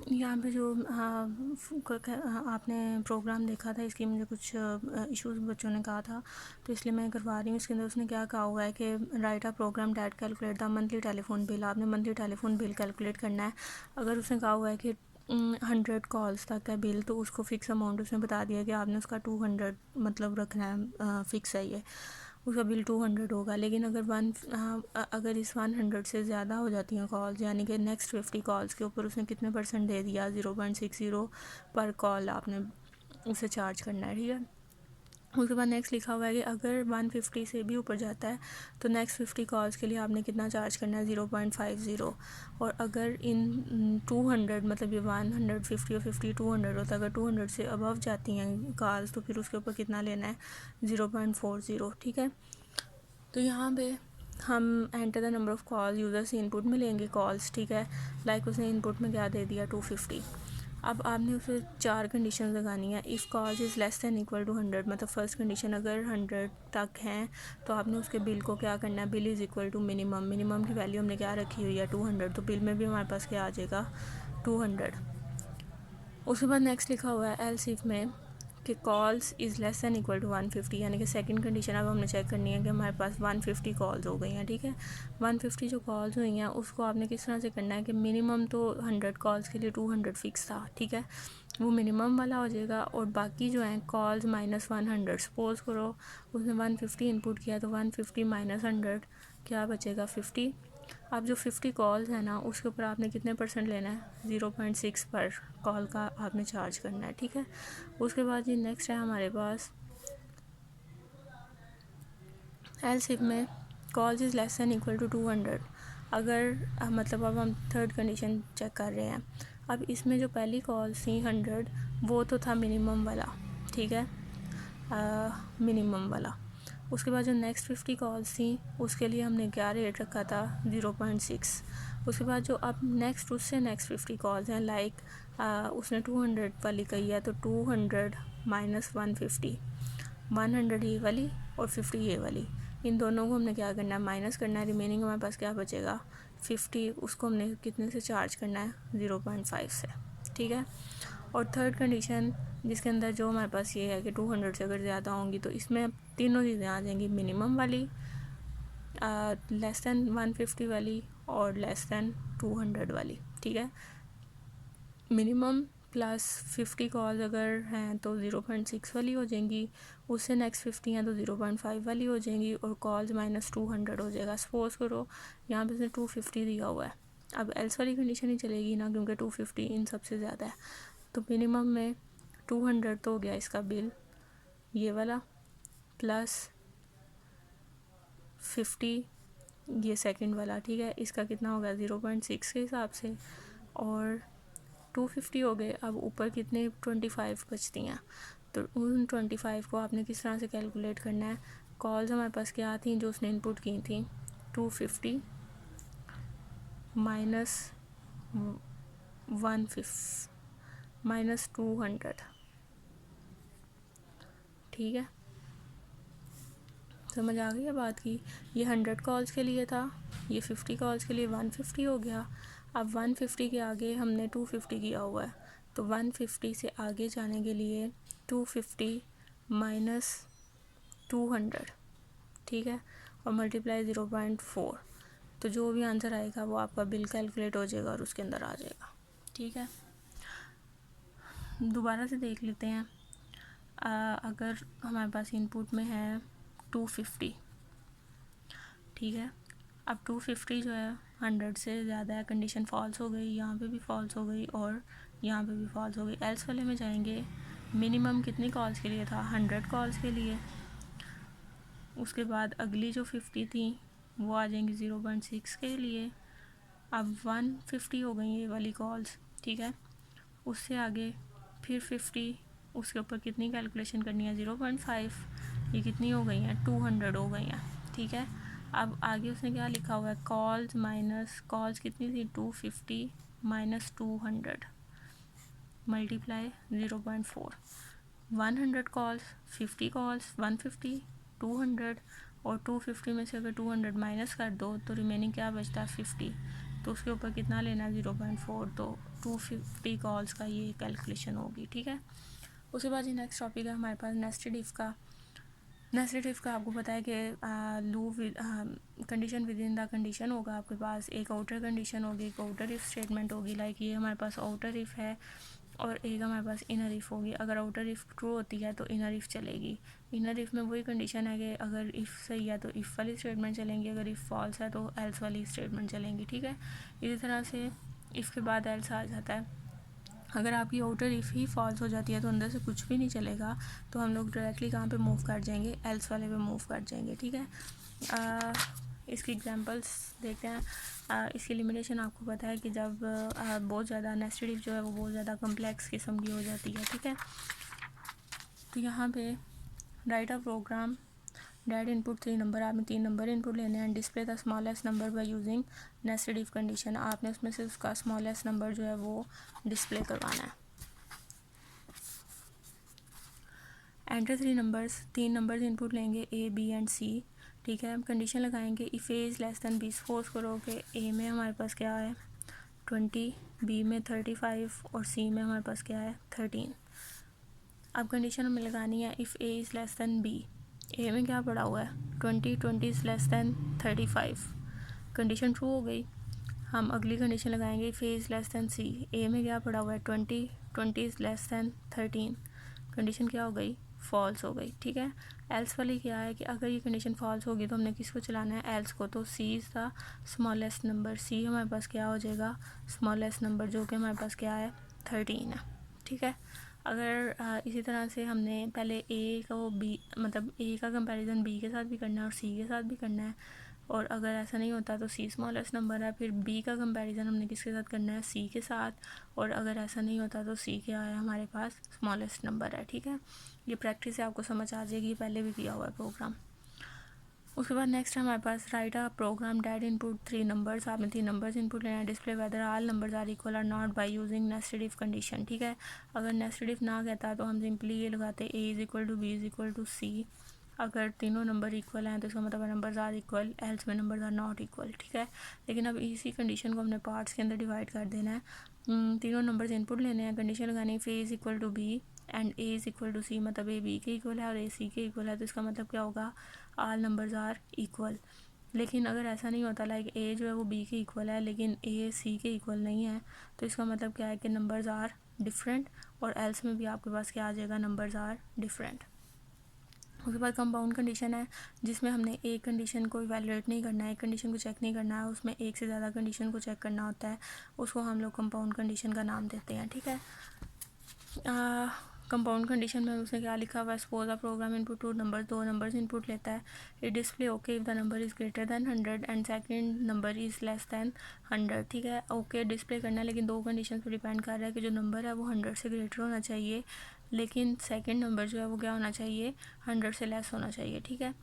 यहाँ पे जो आपने प्रोग्राम देखा था, इसकी मुझे कुछ इश्यूज बच्चों ने कहा था, तो इसलिए मैं करवा रही हूँ। इसके अंदर उसने क्या कहा हुआ है कि write a program that calculate the monthly telephone bill. आपने मंथली टेलीफोन बिल कैलकुलेट करना है। अगर उसने कहा हुआ है कि 100 कॉल्स तक है बिल, तो उसको फ़िक्स अमाउंट उसने बता दिया कि आपने उसका 200 मतलब रखना है, फ़िक्स है ये, उसका बिल 200 होगा। लेकिन अगर इस 100 से ज़्यादा हो जाती हैं कॉल्स, यानी कि नेक्स्ट 50 कॉल्स के ऊपर उसने कितने % दे दिया, 0.60 पर कॉल आपने उसे चार्ज करना है, ठीक है। उसके बाद नेक्स्ट लिखा हुआ है कि अगर 150 से भी ऊपर जाता है तो नेक्स्ट 50 कॉल्स के लिए आपने कितना चार्ज करना है, 0.50। और अगर इन 200 मतलब ये 150 और 50 200 होता है, अगर 200 से अबव जाती हैं कॉल्स तो फिर उसके ऊपर कितना लेना है, 0.40, ठीक है। तो यहाँ पे हम enter the number of call users input में लेंगे कॉल्स, ठीक है। लाइक उसने इनपुट में क्या दे दिया, 250। अब आपने उसे 4 कंडीशन लगानी है। If calls is less than equal to 100, मतलब फर्स्ट कंडीशन अगर 100 तक हैं तो आपने उसके बिल को क्या करना है, bill is equal to minimum की वैल्यू हमने क्या रखी हुई है, 200, तो बिल में भी हमारे पास क्या आ जाएगा, 200। उसके बाद नेक्स्ट लिखा हुआ है एल्स इफ में कि calls is less than equal to 150, यानी कि सेकंड कंडीशन अब हमने चेक करनी है कि हमारे पास 150 कॉल्स हो गई हैं, ठीक है। 150 जो कॉल्स हुई हैं उसको आपने किस तरह से करना है कि मिनिमम तो 100 कॉल्स के लिए 200 फिक्स था, ठीक है, वो मिनिमम वाला हो जाएगा। और बाकी जो हैं कॉल्स माइनस 100, सपोज करो उसने 150 इनपुट किया तो 150 माइनस 100 क्या बचेगा, 50। अब जो 50 कॉल्स है ना उसके ऊपर आपने कितने % लेना है, 0.6 पर कॉल का आपने चार्ज करना है, ठीक है। उसके बाद ये नेक्स्ट है हमारे पास एल्स इफ में calls is less than equal to 200। अगर मतलब अब हम थर्ड कंडीशन चेक कर रहे हैं। अब इसमें जो पहली कॉल थी 100 वो तो था मिनिमम वाला, ठीक है, मिनिमम वाला। उसके बाद जो नेक्स्ट 50 कॉल्स थी उसके लिए हमने क्या रेट रखा था, 0.6। उसके बाद जो अब नेक्स्ट उससे नेक्स्ट 50 कॉल्स हैं, लाइक उसने 200 वाली कही है तो 200 माइनस 150, 100 ये वाली और 50 ये वाली, इन दोनों को हमने क्या करना है, माइनस करना है। रिमेनिंग हमारे पास क्या बचेगा, 50, उसको हमने कितने से चार्ज करना है, 0.5 से, ठीक है। और थर्ड कंडीशन जिसके अंदर जो हमारे पास ये है कि 200 से अगर ज़्यादा होंगी तो इसमें तीनों चीज़ें आ जाएंगी, मिनिमम वाली, लेस दैन 150 वाली और लेस दैन 200 वाली, ठीक है। मिनिमम प्लस 50 कॉल्स अगर हैं तो 0.6 वाली हो जाएंगी, उससे नेक्स्ट 50 हैं तो 0.5 वाली हो जाएंगी, और कॉल्स माइनस 200 हो जाएगा। सपोज करो यहाँ पे उसने 250 दिया हुआ है, अब एल्स वाली कंडीशन ही चलेगी ना, क्योंकि 250 इन सबसे ज़्यादा है। तो मिनिमम में 200 तो हो गया इसका बिल ये वाला, प्लस 50 ये सेकंड वाला, ठीक है। इसका कितना होगा, 0.6 के हिसाब से, और 250 हो गए। अब ऊपर कितने 25 बचती हैं, तो उन 25 को आपने किस तरह से कैलकुलेट करना है। कॉल्स हमारे पास क्या थी जो उसने इनपुट की थी, 250 माइनस 150 माइनस 200, ठीक है। समझ आ गई है बात की। ये 100 कॉल्स के लिए था, ये 50 कॉल्स के लिए 150 हो गया। अब 150 के आगे हमने 250 किया हुआ है, तो 150 से आगे जाने के लिए 250 माइनस 200, ठीक है, और मल्टीप्लाई 0.4, तो जो भी आंसर आएगा वो आपका बिल कैलकुलेट हो जाएगा और उसके अंदर आ जाएगा, ठीक है। दोबारा से देख लेते हैं। अगर हमारे पास इनपुट में है 250, ठीक है। अब 250 जो है 100 से ज़्यादा है, कंडीशन फॉल्स हो गई, यहाँ पे भी फॉल्स हो गई और यहाँ पे भी फॉल्स हो गई। एल्स वाले में जाएंगे, मिनिमम कितनी कॉल्स के लिए था, 100 कॉल्स के लिए। उसके बाद अगली जो 50 थी वो आ जाएंगी 0.6 के लिए। अब 150 हो गई ये वाली कॉल्स, ठीक है। उससे आगे फिर 50, उसके ऊपर कितनी कैलकुलेशन करनी है, 0.5, ये कितनी हो गई हैं, 200 हो गई हैं, ठीक है। अब आगे उसने क्या लिखा हुआ है, कॉल्स माइनस कॉल्स कितनी थी, 250 माइनस 200 मल्टीप्लाई 0.4, 100 कॉल्स, 50 कॉल्स, 150, 200, और 250 में से अगर 200 माइनस कर दो तो रिमेनिंग क्या बचता है, 50। तो उसके ऊपर कितना लेना है 0.4, तो 250 कॉल्स का ये कैलकुलेशन होगी, ठीक है। उसके बाद ये नेक्स्ट टॉपिक है हमारे पास नेस्टेड इफ़ का। नेस्टेड इफ़ का आपको पता है कि loop condition with in the condition होगा आपके पास, एक आउटर कंडीशन होगी, एक आउटर इफ़ स्टेटमेंट होगी। लाइक ये हमारे पास आउटर इफ़ है और एक हमारे पास इनर इफ़ होगी। अगर आउटर इफ़ ट्रू होती है तो इनर इफ़ चलेगी। इनर इफ़ में वही कंडीशन है कि अगर इफ़ सही है तो इफ़ वाली स्टेटमेंट चलेंगी, अगर इफ़ फॉल्स है तो एल्स वाली स्टेटमेंट चलेंगी, ठीक है। इसी तरह से इफ़ के बाद एल्स आ जाता है। अगर आपकी आउटर इफ़ ही फॉल्स हो जाती है तो अंदर से कुछ भी नहीं चलेगा, तो हम लोग डायरेक्टली कहाँ पे मूव कर जाएंगे, एल्स वाले पे मूव कर जाएंगे, ठीक है। इसकी एग्जांपल्स देखते हैं। इसकी लिमिटेशन आपको पता है कि जब बहुत ज़्यादा नेस्टेड इफ जो है वो बहुत ज़्यादा कम्प्लेक्स किस्म की हो जाती है, ठीक है। तो यहाँ पे right a program that input 3 number, आपने 3 नंबर इनपुट लेने हैं। Display the smallest number by using nested if condition, आपने उसमें से उसका स्मॉलेस्ट नंबर जो है वो डिस्प्ले करवाना है। एंटर 3 नंबर्स, 3 नंबर्स इनपुट लेंगे ए बी एंड सी, ठीक है। हम कंडीशन लगाएंगे if A is less than B. Suppose करो कि ए में हमारे पास क्या है 20, बी में 35 और सी में हमारे पास क्या है 13। अब कंडीशन हमें लगानी है if A is less than B. A में क्या पड़ा हुआ है 20, 20 is less than 35, condition true हो गई। हम अगली कंडीशन लगाएंगे if A is less than C. A में क्या पड़ा हुआ है 20, 20 इज़ लेस दैन 13, कंडीशन क्या हो गई फॉल्स हो गई, ठीक है। एल्स वाली क्या है कि अगर ये कंडीशन फॉल्स होगी तो हमने किसको चलाना है एल्स को, तो सी इज़ द स्मॉलेस्ट नंबर। सी हमारे पास क्या हो जाएगा स्मॉलेस्ट नंबर, जो कि हमारे पास क्या है 13 है, ठीक है। अगर इसी तरह से हमने पहले ए को बी मतलब ए का कंपैरिजन बी के साथ भी करना है और सी के साथ भी करना है, और अगर ऐसा नहीं होता तो सी स्मॉलेस्ट नंबर है, फिर बी का कंपैरिजन हमने किसके साथ करना है सी के साथ, और अगर ऐसा नहीं होता तो सी क्या है हमारे पास स्मॉलेस्ट नंबर है, ठीक है। ये प्रैक्टिस से आपको समझ आ जाएगी, पहले भी किया हुआ है प्रोग्राम। उसके बाद नेक्स्ट हमारे पास write a program that input 3 numbers, आपने 3 नंबर्स इनपुट लेना है। Display whether all numbers are equal और not by using nested if condition, ठीक है। अगर नेस्टेड इफ ना कहता तो हम सिंपली ये लगाते A is equal to B is equal to C. अगर तीनों नंबर इक्वल हैं तो इसका मतलब नंबर्स आर इक्वल, एल्स में नंबर्स आर नॉट इक्वल, ठीक है। लेकिन अब इसी कंडीशन को हमने पार्ट्स के अंदर डिवाइड कर देना है। तीनों नंबर्स इनपुट लेने हैं, कंडीशन लगानी है A is equal to B and A is equal to C, मतलब ए बी के इक्वल है और ए सी के इक्वल है, तो इसका मतलब क्या होगा ऑल नंबर्स आर इक्वल। लेकिन अगर ऐसा नहीं होता लाइक ए जो है वो बी के इक्वल है लेकिन ए सी के इक्वल नहीं है, तो इसका मतलब क्या है कि नंबर्स आर डिफरेंट, और एल्स में भी आपके पास क्या आ जाएगा नंबर्स आर डिफरेंट। उसके बाद कंपाउंड कंडीशन है जिसमें हमने एक कंडीशन को इवैल्यूएट नहीं करना है, एक कंडीशन को चेक नहीं करना है, उसमें एक से ज़्यादा कंडीशन को चेक करना होता है, उसको हम लोग कंपाउंड कंडीशन का नाम देते हैं, ठीक है। कंपाउंड कंडीशन में उसने क्या लिखा हुआ है suppose a program input 2 number, 2 numbers input लेता है। It display okay if the number is greater than 100 and second number is less than 100, ठीक है। ओके डिस्प्ले करना है लेकिन दो कंडीशन पर डिपेंड कर रहा है कि जो नंबर है वो 100 से ग्रेटर होना चाहिए, लेकिन सेकंड नंबर जो है वो क्या होना चाहिए 100 से लेस होना चाहिए, ठीक है।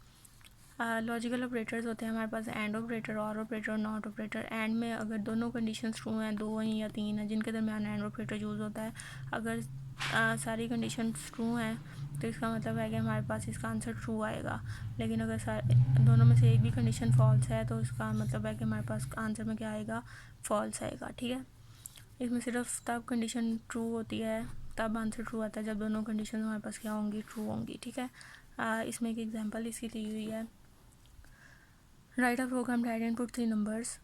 लॉजिकल ऑपरेटर्स होते हैं हमारे पास एंड ऑपरेटर, और ऑपरेटर और नॉट ऑपरेटर। एंड में अगर दोनों कंडीशंस ट्रू हैं, 2 हैं या 3 हैं, जिनके दरमियान एंड ऑपरेटर यूज़ होता है। अगर सारी कंडीशंस ट्रू हैं तो इसका मतलब है कि हमारे पास इसका आंसर ट्रू आएगा, लेकिन अगर दोनों में से एक भी कंडीशन फॉल्स है तो इसका मतलब है कि हमारे पास आंसर में क्या आएगा फॉल्स आएगा, ठीक है। इसमें सिर्फ तब कंडीशन ट्रू होती है, तब आंसर ट्रू आता है जब दोनों कंडीशन हमारे पास क्या होंगी ट्रू होंगी, ठीक है। इसमें एक एग्जांपल इसकी दी हुई है। Write a program that input 3 numbers,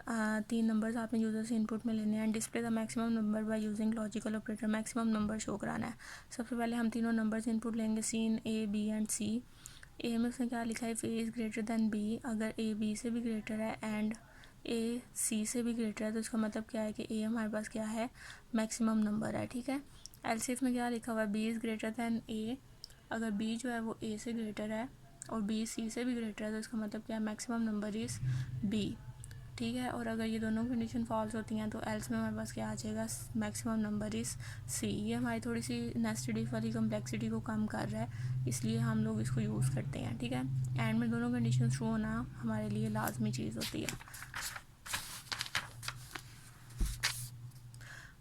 3 numbers आपने यूज़र से इनपुट में लेने हैं। Display the maximum number by using logical operator, maximum number show कराना है। सबसे पहले हम तीनों नंबर्स इनपुट लेंगे seen A B and C. A में उसने क्या लिखा है if A is greater than B, अगर ए बी से भी ग्रेटर है एंड ए सी से भी ग्रेटर है तो इसका मतलब क्या है कि ए हमारे पास क्या है मैक्सिमम नंबर है, ठीक है। एल्सिफ में क्या लिखा हुआ है बी इज़ ग्रेटर दैन ए, अगर बी जो है वो ए से ग्रेटर है और बी सी से भी ग्रेटर है तो इसका मतलब क्या है मैक्सिमम नंबर इज़ बी, ठीक है। और अगर ये दोनों कंडीशन फॉल्स होती हैं तो एल्स में हमारे पास क्या आ जाएगा मैक्सिमम नंबर इज़ सी। ये हमारी थोड़ी सी नेस्टेड इफ वाली कम्प्लेक्सिटी को कम कर रहा है, इसलिए हम लोग इसको यूज़ करते हैं, ठीक है। एंड में दोनों कंडीशन ट्रू होना हमारे लिए लाजमी चीज़ होती है।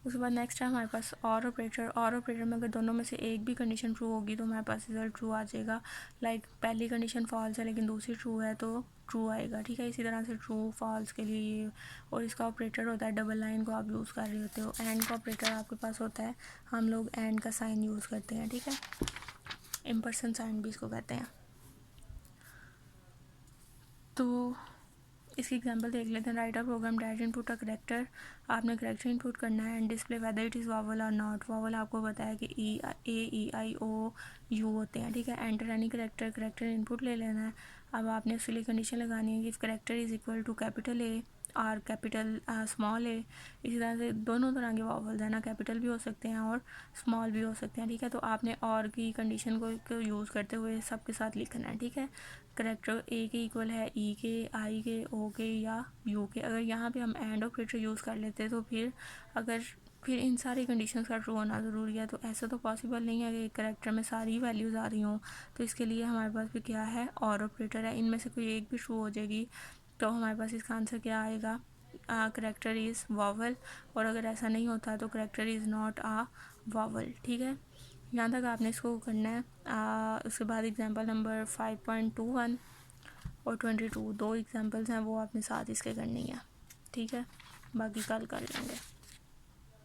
उसके बाद नेक्स्ट है हमारे पास और ऑपरेटर में अगर दोनों में से एक भी कंडीशन ट्रू होगी तो हमारे पास रिजल्ट ट्रू आ जाएगा। लाइक पहली कंडीशन फॉल्स है लेकिन दूसरी ट्रू है तो ट्रू आएगा, ठीक है। इसी तरह से ट्रू फॉल्स के लिए ये, और इसका ऑपरेटर होता है डबल लाइन को आप यूज़ कर रहे होते हो। एंड का ऑपरेटर आपके पास होता है, हम लोग एंड का साइन यूज़ करते हैं, ठीक है। इम्पर्सन साइन भी इसको कहते हैं। तो इसकी एग्जांपल देख लेते हैं। Write a program that input a character, आपने करेक्टर इनपुट करना है and display whether it is vowel और नॉट। वावल आपको पता है कि ई आई ओ यू होते हैं, ठीक है। एंटर एनी करेक्टर इनपुट ले लेना है। अब आपने उसके लिए कंडीशन लगानी है कि if character is equal to capital A और कैपिटल स्मॉल ए। इसी तरह से दोनों तरह के वावल्स हैं ना, कैपिटल भी हो सकते हैं और स्मॉल भी हो सकते हैं, ठीक है। तो आपने और की कंडीशन को यूज़ करते हुए सबके साथ लिखना है, ठीक है। करेक्टर ए के इक्वल है ई के, आई के, ओ के या यू के। अगर यहाँ पे हम एंड ऑपरेटर यूज़ कर लेते तो फिर इन सारी कंडीशंस का ट्रू होना ज़रूरी है। तो ऐसा तो पॉसिबल नहीं है कि एक करेक्टर में सारी वैल्यूज़ आ रही हों। तो इसके लिए हमारे पास भी क्या है, और ऑपरेटर है। इनमें से कोई एक भी ट्रू हो जाएगी तो हमारे पास इसका आंसर क्या आएगा, करेक्टर इज़ वावल। और अगर ऐसा नहीं होता तो character is not a vowel, ठीक है। यहाँ तक आपने इसको करना है। उसके बाद एग्जांपल नंबर 5.21 और 22 दो एग्जांपल्स हैं, वो आपने साथ इसके करनी है, ठीक है। बाकी कल कर लेंगे।